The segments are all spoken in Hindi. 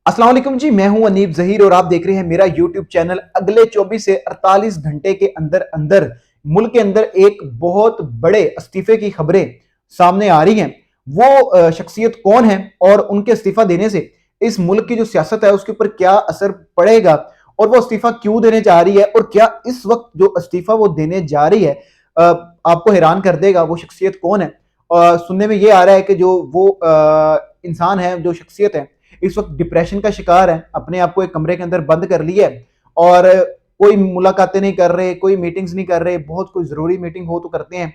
अस्सलाम वालेकुम जी, मैं हूं अनीब जहीर और आप देख रहे हैं मेरा यूट्यूब चैनल। अगले 24 से 48 घंटे के अंदर अंदर मुल्क के अंदर एक बहुत बड़े इस्तीफे की खबरें सामने आ रही हैं। वो शख्सियत कौन है और उनके इस्तीफा देने से इस मुल्क की जो सियासत है उसके ऊपर क्या असर पड़ेगा और वो इस्तीफा क्यों देने जा रही है और क्या इस वक्त जो इस्तीफा वो देने जा रही है अ, आपको हैरान कर देगा। वो शख्सियत कौन है? सुनने में ये आ रहा है कि जो वो इंसान है, जो शख्सियत है, इस वक्त डिप्रेशन का शिकार है, अपने आप को एक कमरे के अंदर बंद कर लिया है और कोई मुलाकातें नहीं कर रहे, कोई मीटिंग्स नहीं कर रहे। बहुत कोई जरूरी मीटिंग हो तो करते हैं।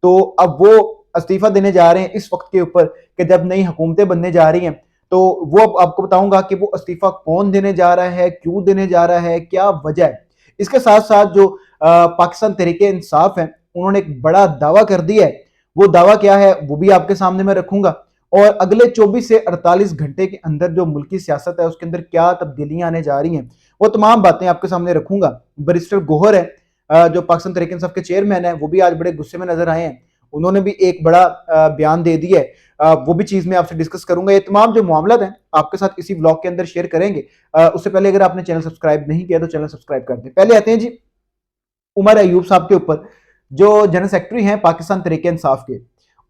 तो अब वो इस्तीफा देने जा रहे हैं इस वक्त के ऊपर कि जब नई हुकूमतें बनने जा रही हैं। तो वो अब आपको बताऊंगा कि वो इस्तीफा कौन देने जा रहा है, क्यों देने जा रहा है, क्या वजह है। इसके साथ साथ जो पाकिस्तान तहरीके इंसाफ है, उन्होंने एक बड़ा दावा कर दिया है। वो दावा क्या है वो भी आपके सामने मैं रखूंगा और अगले 24 से 48 घंटे के अंदर जो मुल्की सियासत है उसके अंदर क्या तब्दीलियां आने जा रही हैं, वो तमाम बातें आपके सामने रखूंगा। बैरिस्टर गोहर है, जो पाकिस्तान तहरीक इंसाफ के चेयरमैन है, वो भी आज बड़े गुस्से में नजर आए हैं। उन्होंने भी एक बड़ा बयान दे दिया है। वो भी चीज मैं आपसे डिस्कस करूंगा। ये तमाम जो मामला है आपके साथ इसी ब्लॉग के अंदर शेयर करेंगे। उससे पहले अगर आपने चैनल सब्सक्राइब नहीं किया तो चैनल सब्सक्राइब कर दें। पहले आते हैं जी उमर अयूब साहब के ऊपर, जो जनरल सेक्रेटरी हैं पाकिस्तान तहरीक इंसाफ के।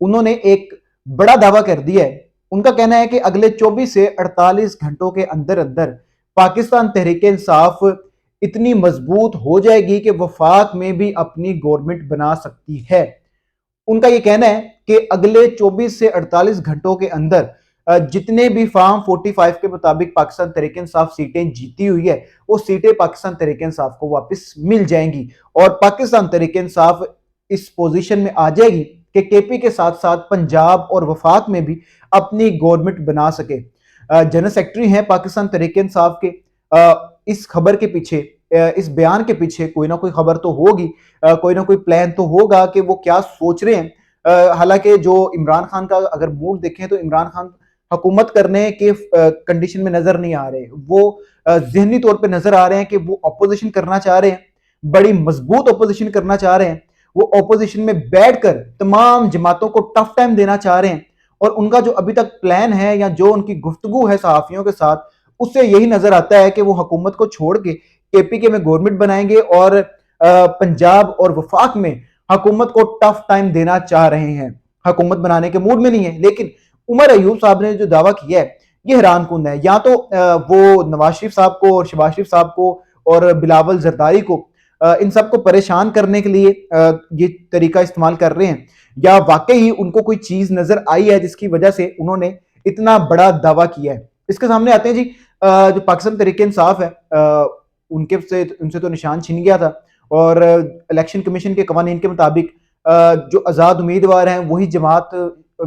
उन्होंने एक बड़ा दावा कर दिया है। उनका कहना है कि अगले 24 से 48 घंटों के अंदर अंदर पाकिस्तान तहरीक इंसाफ इतनी मजबूत हो जाएगी कि वफाक में भी अपनी गवर्नमेंट बना सकती है। उनका यह कहना है कि अगले 24 से 48 घंटों के अंदर जितने भी फार्म 45 के मुताबिक पाकिस्तान तहरीक इंसाफ सीटें जीती हुई है, वो सीटें पाकिस्तान तहरीक इंसाफ को वापस मिल जाएंगी और पाकिस्तान तहरीक इंसाफ इस पोजीशन में आ जाएगी कि केपी के साथ साथ पंजाब और वफाक में भी अपनी गवर्नमेंट बना सके। जनरल सेक्रेटरी हैं पाकिस्तान तहरीक इंसाफ के। इस खबर के पीछे, इस बयान के पीछे कोई ना कोई खबर तो होगी, कोई ना कोई प्लान तो होगा कि वो क्या सोच रहे हैं। हालांकि जो इमरान खान का अगर मूड देखें तो इमरान खान हुकूमत करने के कंडीशन में नजर नहीं आ रहे। वो जहनी तौर पे नजर आ रहे हैं कि वो अपोजिशन करना चाह रहे हैं, बड़ी मजबूत अपोजिशन करना चाह रहे हैं। वो अपोजिशन में बैठकर तमाम जमातों को टफ टाइम देना चाह रहे हैं और उनका जो अभी तक प्लान है या जो उनकी गुफ्तगू है सहाफियों के साथ, उससे यही नजर आता है कि वो हुकूमत को छोड़ के केपीके में गवर्नमेंट बनाएंगे और पंजाब और वफाक में हुकूमत को टफ टाइम देना चाह रहे हैं। हुकूमत बनाने के मूड में नहीं है। लेकिन उमर अयूब साहब ने जो दावा किया है ये हैरान कुन है। या तो वो नवाज शरीफ साहब को और शहबाज शरीफ साहब को और बिलावल जरदारी को, इन सबको परेशान करने के लिए ये तरीका इस्तेमाल कर रहे हैं, या वाकई ही उनको कोई चीज नजर आई है जिसकी वजह से उन्होंने इतना बड़ा दावा किया है। इसके सामने आते हैं जी, जो पाकिस्तान तहरीक इंसाफ है, उनसे तो निशान छिन गया था और इलेक्शन कमीशन के कवानीन के मुताबिक जो आज़ाद उम्मीदवार हैं वही जमात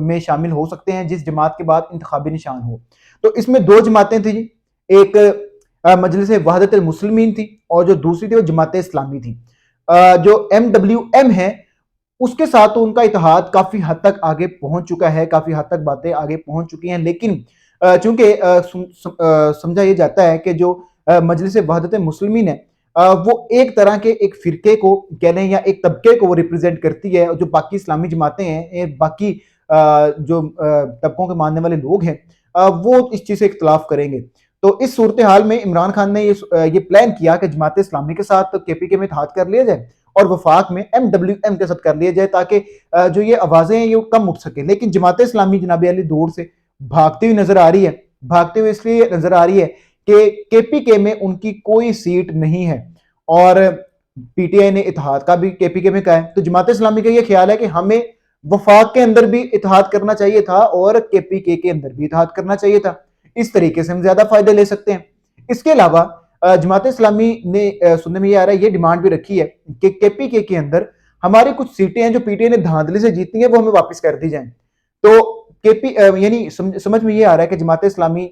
में शामिल हो सकते हैं जिस जमात के बाद इंतखाबी निशान हो। तो इसमें दो जमातें थी जी। एक मजलिस वहदत मुस्लिमीन थी और जो दूसरी थी वो जमात इस्लामी थी। जो MWM है उसके साथ तो उनका इतिहाद काफी हद तक आगे पहुंच चुका है, काफी हद तक बातें आगे पहुंच चुकी हैं। लेकिन चूंकि समझा यह जाता है कि जो मजलिस वहदत मुस्लिमीन है, वो एक तरह के एक फिरके को कह लें या एक तबके को वो रिप्रेजेंट करती है। जो बाकी इस्लामी जमातें हैं, बाकी जो तबकों के मानने वाले लोग हैं, वो इस चीज से इख्तलाफ करेंगे। तो इस सूरत हाल में इमरान खान ने ये प्लान किया कि जमात इस्लामी के साथ केपीके में इत्तेहाद कर लिया जाए और वफाक में MWM के साथ कर लिया जाए, ताकि जो ये आवाजें हैं ये कम उठ सके। लेकिन जमात इस्लामी जनाब अली दूर से भागती हुई नजर आ रही है। भागते हुए इसलिए नजर आ रही है कि केपीके में उनकी कोई सीट नहीं है और पीटीआई ने इत्तेहाद का भी केपीके में कहा है। तो जमात इस्लामी का ये ख्याल है कि हमें वफाक के अंदर भी इत्तेहाद करना चाहिए था और केपीके के अंदर भी इत्तेहाद करना चाहिए था। इस तरीके से हम ज्यादा फायदे ले सकते हैं। इसके अलावा जमात इस्लामी ने सुनने में ये आ रहा है, ये डिमांड भी रखी है कि केपीके के अंदर हमारी कुछ सीटें हैं जो पीटीआई ने धांधली से जीती हैं वो हमें वापस कर दी जाएं। तो केपी यानी समझ में ये आ रहा है कि जमात इस्लामी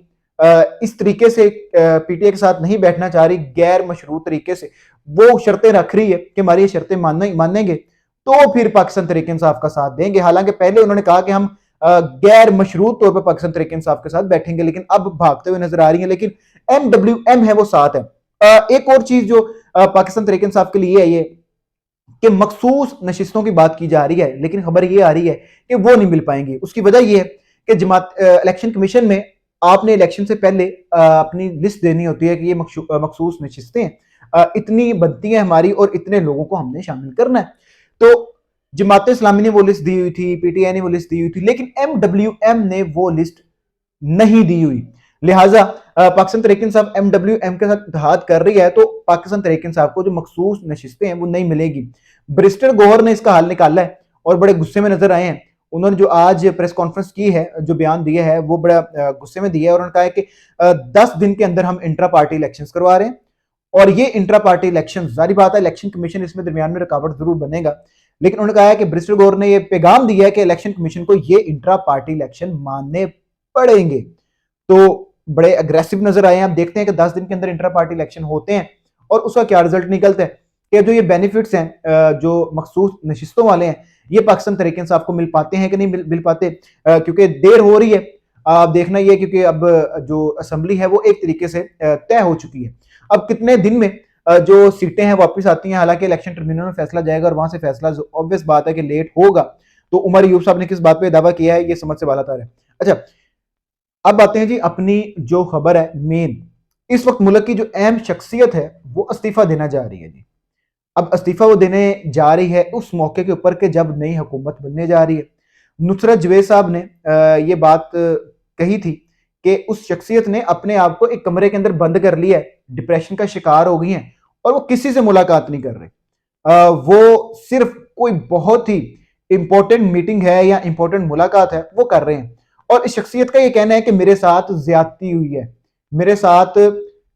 इस तरीके से पीटीआई के साथ नहीं बैठना चाह रही, गैर मशरूत तरीके से वो शर्तें रख रही है कि हमारी ये शर्तें मानेंगे तो फिर पाकिस्तान तहरीक इंसाफ का साथ देंगे। हालांकि पहले उन्होंने कहा कि हम गैर मशरूत तौर पर पाकिस्तान तहरीक इंसाफ के साथ बैठेंगे, लेकिन अब भागते हुए नजर आ रही है। लेकिन MWM है वो साथ है। एक और चीज जो पाकिस्तान तहरीक इंसाफ के लिए है ये कि मखसूस नशिस्तों की बात की जा रही है, लेकिन खबर ये आ रही है कि वो नहीं मिल पाएंगी। उसकी वजह ये है कि जमात इलेक्शन कमीशन में आपने इलेक्शन से पहले अपनी लिस्ट देनी होती है कि ये मखसूस नशिस्तें इतनी बनती हैं हमारी और इतने लोगों को हमने शामिल करना है। तो जमात इस्लामी ने वो लिस्ट दी हुई थी, पीटीआई ने वो लिस्ट दी हुई थी, लेकिन एमडब्ल्यूएम ने वो लिस्ट नहीं दी हुई। लिहाजा पाकिस्तान तहरीक इंसाफ एमडब्ल्यूएम के साथ इत्तेहाद कर रही है, तो पाकिस्तान तहरीक इंसाफ को जो मखसूस नशिस्तें हैं वो नहीं मिलेगी। बैरिस्टर गौहर ने इसका हल निकाला है और बड़े गुस्से में नजर आए हैं। उन्होंने जो आज प्रेस कॉन्फ्रेंस की है, जो बयान दिया है, वो बड़ा गुस्से में दिया है और उन्होंने कहा है कि 10 दिन के अंदर हम इंट्रा पार्टी इलेक्शंस करवा रहे हैं और ये इंट्रा पार्टी इलेक्शन, जारी बात है इलेक्शन कमीशन इसमें दरमियान में रुकावट जरूर बनेगा, लेकिन उन्होंने कहा है कि बैरिस्टर गौहर ने यह पैगाम दिया है कि इलेक्शन कमीशन को ये इंट्रा पार्टी इलेक्शन मानने पड़ेंगे। तो बड़े अग्रेसिव नजर आए हैं। आप देखते हैं कि 10 दिन के अंदर इंट्रा पार्टी इलेक्शन होते हैं और उसका क्या रिजल्ट निकलता है कि जो ये बेनिफिट्स हैं जो मखसूस नशिस्तों वाले हैं, ये पाकिस्तान तहरीक इंसाफ को मिल पाते हैं कि नहीं मिल पाते, क्योंकि देर हो रही है। आप देखना ये, क्योंकि अब जो असेंबली है वो एक तरीके से तय हो चुकी है। अब कितने दिन में जो सीटें हैं वापस आती हैं, हालांकि इलेक्शन ट्रिब्यूनल में फैसला जाएगा और वहां से फैसला ऑब्वियस बात है कि लेट होगा। तो उमर यूब साहब ने किस बात पे दावा किया है, ये समझ से बालातर है। अच्छा, अब आते हैं जी अपनी जो खबर है मेन। इस वक्त मुल्क की जो अहम शख्सियत है वो इस्तीफा देना जा रही है जी। अब इस्तीफा वो देने जा रही है उस मौके के ऊपर कि जब नई हुकूमत बनने जा रही है। नुसरत जवेद साहब ने ये बात कही थी कि उस शख्सियत ने अपने आप को एक कमरे के अंदर बंद कर लिया है, डिप्रेशन का शिकार हो गई हैं और वो किसी से मुलाकात नहीं कर रहे। वो सिर्फ कोई बहुत ही इंपॉर्टेंट मीटिंग है या इंपॉर्टेंट मुलाकात है वो कर रहे हैं। और इस शख्सियत का ये कहना है कि मेरे साथ ज्यादती हुई है, मेरे साथ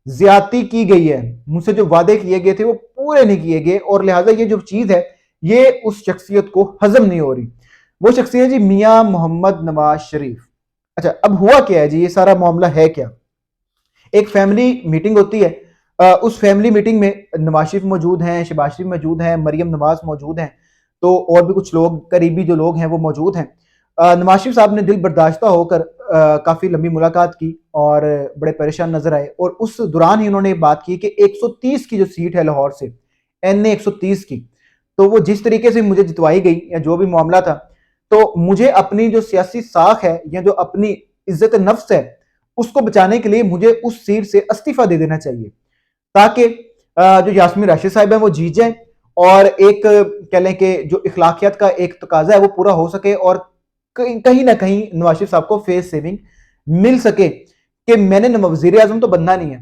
ज्यादती की गई है, मुझसे जो वादे किए गए थे वो पूरे नहीं किए गए और लिहाजा ये जो चीज है ये उस शख्सियत को हजम नहीं हो रही। वो शख्सियत जी मियां मोहम्मद नवाज शरीफ। अच्छा, अब हुआ क्या है जी, ये सारा मामला है क्या। एक फैमिली मीटिंग होती है, उस फैमिली मीटिंग में नवाज शरीफ मौजूद हैं, शहबाज शरीफ मौजूद हैं, मरियम नवाज मौजूद हैं, तो और भी कुछ लोग करीबी जो लोग हैं वो मौजूद हैं। नवाज शरीफ साहब ने दिल बर्दाश्ता होकर काफी लंबी मुलाकात की और बड़े परेशान नजर आए और उस दौरान ही उन्होंने बात की कि 130 की जो सीट है लाहौर से, एनए 130 की, तो वो जिस तरीके से मुझे जितवाई गई या जो भी मामला था, तो मुझे अपनी जो सियासी साख है या जो अपनी इज्जत नफ्स है उसको बचाने के लिए मुझे उस सीट से इस्तीफा दे देना चाहिए, ताकि जो यास्मीन राशिद साहिब है वो जीत जाए और एक कह लें कि जो इखलाकियत का एक तकाजा है वो पूरा हो सके और कहीं ना कहीं नवाज शरीफ साहब को फेस सेविंग मिल सके कि मैंने वजीर आजम तो बनना नहीं है,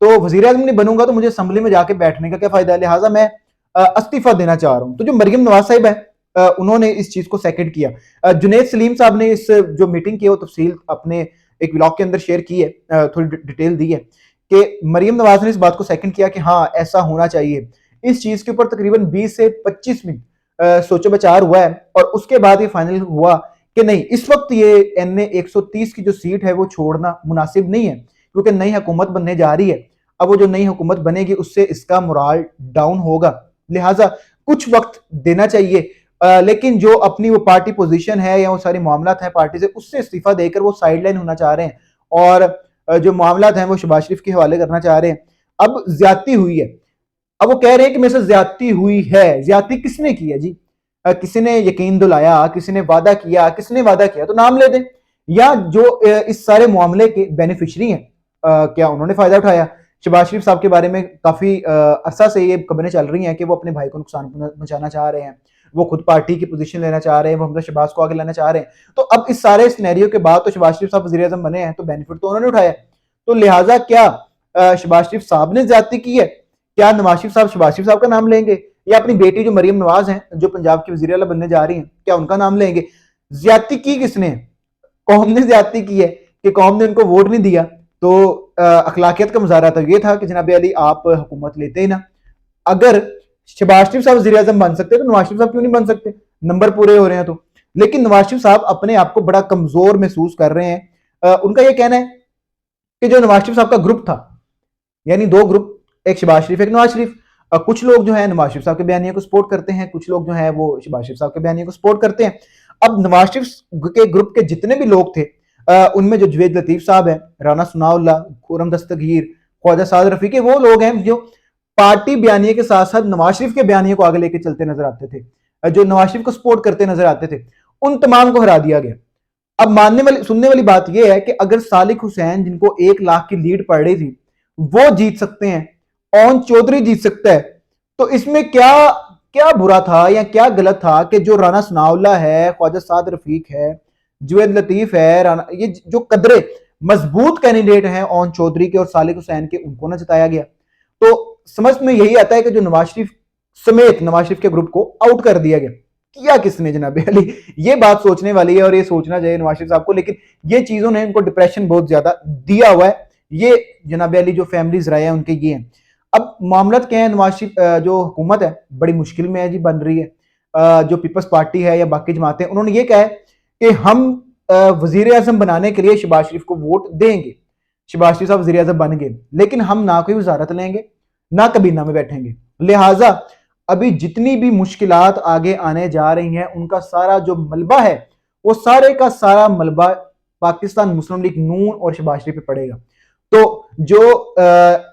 तो वजीर आजम नहीं बनूंगा तो मुझे असम्बली में जाके बैठने का क्या फायदा है, लिहाजा मैं इस्तीफा देना चाह रहा हूं। तो जो मरियम नवाज साहिब है उन्होंने इस चीज को सेकंड किया। जुनेद सलीम साहब ने इस जो मीटिंग की है वो तफसील अपने एक ब्लॉग के अंदर शेयर की है, थोड़ी डिटेल दी है कि मरियम नवाज ने इस बात को सेकंड किया कि हाँ ऐसा होना चाहिए। इस चीज के ऊपर तकरीबन 20 से 25 मिनट सोचो विचार हुआ है और उसके बाद ये फाइनल हुआ कि नहीं, इस वक्त ये एनए 130 की जो सीट है वो छोड़ना मुनासिब नहीं है, क्योंकि नई हुकूमत बनने जा रही है। अब वो जो नई हुकूमत बनेगी उससे इसका मोराल डाउन होगा, लिहाजा कुछ वक्त देना चाहिए। लेकिन जो अपनी वो पार्टी पोजीशन है या वो सारी मामला है पार्टी से, उससे इस्तीफा देकर वो साइडलाइन होना चाह रहे हैं और जो मामला हैं वो शहबाज शरीफ के हवाले करना चाह रहे हैं। अब ज्यादती हुई है, अब वो कह रहे हैं कि मेरे से ज्यादती हुई है। ज्यादती किसने की है जी, किसी ने यकीन दिलाया, किसी ने वादा किया, किसने वादा किया तो नाम ले दें, या जो इस सारे मामले के बेनिफिशरी हैं क्या उन्होंने फायदा उठाया। शहबाज शरीफ साहब के बारे में काफी अरसा से ये खबरें चल रही हैं कि वो अपने भाई को नुकसान पहुंचाना चाह रहे हैं, वो खुद पार्टी की पोजीशन लेना चाह रहे हैं, वो हमजा शहबाज को आगे लाना चाह रहे हैं। तो अब इस सारे सिनेरियो के बाद तो शहबाज शरीफ साहब वजीर आजम बने हैं तो बेनिफिट तो उन्होंने उठाया, तो लिहाजा क्या शहबाज शरीफ साहब ने ज्यादती की है, क्या नवाज शरीफ साहब शहबाज शरीफ साहब का नाम लेंगे, या अपनी बेटी जो मरियम नवाज हैं जो पंजाब की वजीर आला बनने जा रही हैं क्या उनका नाम लेंगे। ज्यादती की किसने, कौम ने ज्यादती की है कि कौम ने उनको वोट नहीं दिया, तो अखलाकियत का मुजाहरा तो ये था कि जनाब अली आप हुकूमत लेते ही ना। अगर शहबाज शरीफ साहब वजीर आजम बन सकते तो नवाज शरीफ साहब क्यों नहीं बन सकते, नंबर पूरे हो रहे हैं तो। लेकिन नवाज शरीफ साहब अपने आप को बड़ा कमजोर महसूस कर रहे हैं। उनका यह कहना है कि जो नवाज शरीफ साहब का ग्रुप था, यानी दो ग्रुप, एक शहबाज शरीफ एक नवाज शरीफ, कुछ लोग जो है नवाज शरीफ साहब के बयानिया को सपोर्ट करते हैं, कुछ लोग जो है वो शहबाज शरीफ साहब के बयानिया को सपोर्ट करते हैं। अब नवाज शरीफ के ग्रुप के जितने भी लोग थे उनमें जो जवेद लतीफ साहब है, राना सनाउल्लाह, खुरम दस्तगीर, ख्वाजा साद रफीक, वो लोग हैं जो पार्टी बयानिया के साथ साथ नवाज शरीफ के बयानिया को आगे लेके चलते नजर आते थे, जो नवाज शरीफ को सपोर्ट करते नजर आते थे, उन तमाम को हरा दिया गया। अब मानने वाली सुनने वाली बात यह है कि अगर सालिक हुसैन जिनको 1 लाख की लीड पड़ रही थी वो जीत सकते हैं, ओन चौधरी जीत सकता है, तो इसमें क्या क्या बुरा था या क्या गलत था कि जो राना सनाउल्लाह है, ख्वाजा साद रफीक है, जुवैद लतीफ है, राना, ये जो कदरे मजबूत कैंडिडेट हैं ओन चौधरी के और सालिक हुसैन के, उनको ना जिताया गया। तो समझ में यही आता है कि जो नवाज शरीफ समेत नवाज शरीफ के ग्रुप को आउट कर दिया गया, किया किसने जनाब अली? ये बात सोचने वाली है और ये सोचना चाहिए नवाज शरीफ साहब को, लेकिन ये चीजों ने इनको डिप्रेशन बहुत ज्यादा दिया हुआ है। ये जनाब अली जो फैमिलीज रहे हैं उनके ये हैं। अब मामला क्या है, नवाज शरीफ जो हुकूमत है बड़ी मुश्किल में है जी, बन रही है। जो पीपल्स पार्टी है या बाकी जमातें, उन्होंने ये कहा है कि हम वजीर आजम बनाने के लिए शहबाज शरीफ को वोट देंगे, शहबाज शरीफ साहब वजीर आजम बन गए, लेकिन हम ना कोई वजारत लेंगे ना कबीना में बैठेंगे। लिहाजा अभी जितनी भी मुश्किलात आगे आने जा रही हैं उनका सारा जो मलबा है वो सारे का सारा मलबा पाकिस्तान मुस्लिम लीग नून और शहबाज शरीफ पे पड़ेगा। तो जो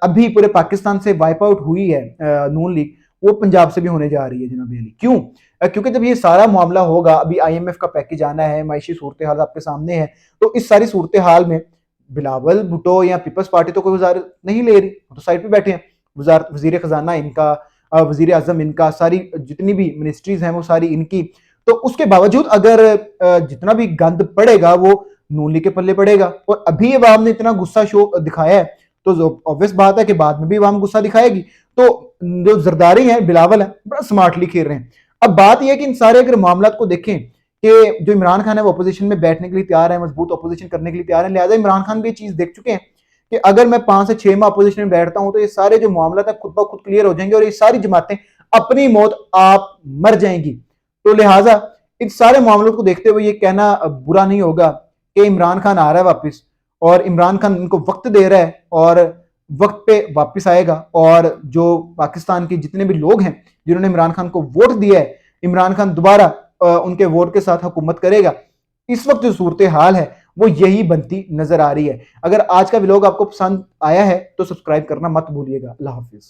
अभी पूरे पाकिस्तान से वाइप आउट हुई है नून लीग, वो पंजाब से भी होने जा रही है जनाब अली। क्यों? क्योंकि जब ये सारा मामला होगा, अभी IMF का पैकेज आना है, मायशी सूरत हाल आपके सामने है, तो इस सारी सूरत हाल में बिलावल भुट्टो या पीपल्स पार्टी तो कोई वजारत नहीं ले रही, तो साइड पे बैठे हैं। वजीर खजाना इनका, वजीर आजम इनका, सारी जितनी भी मिनिस्ट्रीज हैं वो सारी इनकी। तो उसके बावजूद अगर जितना भी गंद पड़ेगा वो नून लीग के पल्ले पड़ेगा। और अभी अवाम ने इतना गुस्सा शो दिखाया है तो ऑब्वियस बात है कि बाद में भी अवाम गुस्सा दिखाएगी। तो जो जरदारी है, बिलावल है, बड़ा स्मार्टली खेल रहे हैं। अब बात यह है कि इन सारे अगर मामला को देखें कि जो इमरान खान है वो अपोजिशन में बैठने के लिए तैयार है, मजबूत अपोजिशन करने के लिए तैयार है, लिहाजा इमरान खान भी ये चीज देख चुके हैं कि अगर मैं 5 से 6 माह अपोजिशन में बैठता हूं तो ये सारे जो मामला था खुद ब खुद क्लियर हो जाएंगे और ये सारी जमातें अपनी मौत आप मर जाएंगी। तो लिहाजा इन सारे मामलों को देखते हुए ये कहना बुरा नहीं होगा कि इमरान खान आ रहा है वापस, और इमरान खान इनको वक्त दे रहा है और वक्त पे वापस आएगा। और जो पाकिस्तान के जितने भी लोग हैं जिन्होंने इमरान खान को वोट दिया है, इमरान खान दोबारा उनके वोट के साथ हुकूमत करेगा। इस वक्त जो सूरत हाल है वो यही बनती नजर आ रही है। अगर आज का व्लॉग आपको पसंद आया है तो सब्सक्राइब करना मत भूलिएगा। अल्लाह हाफिज।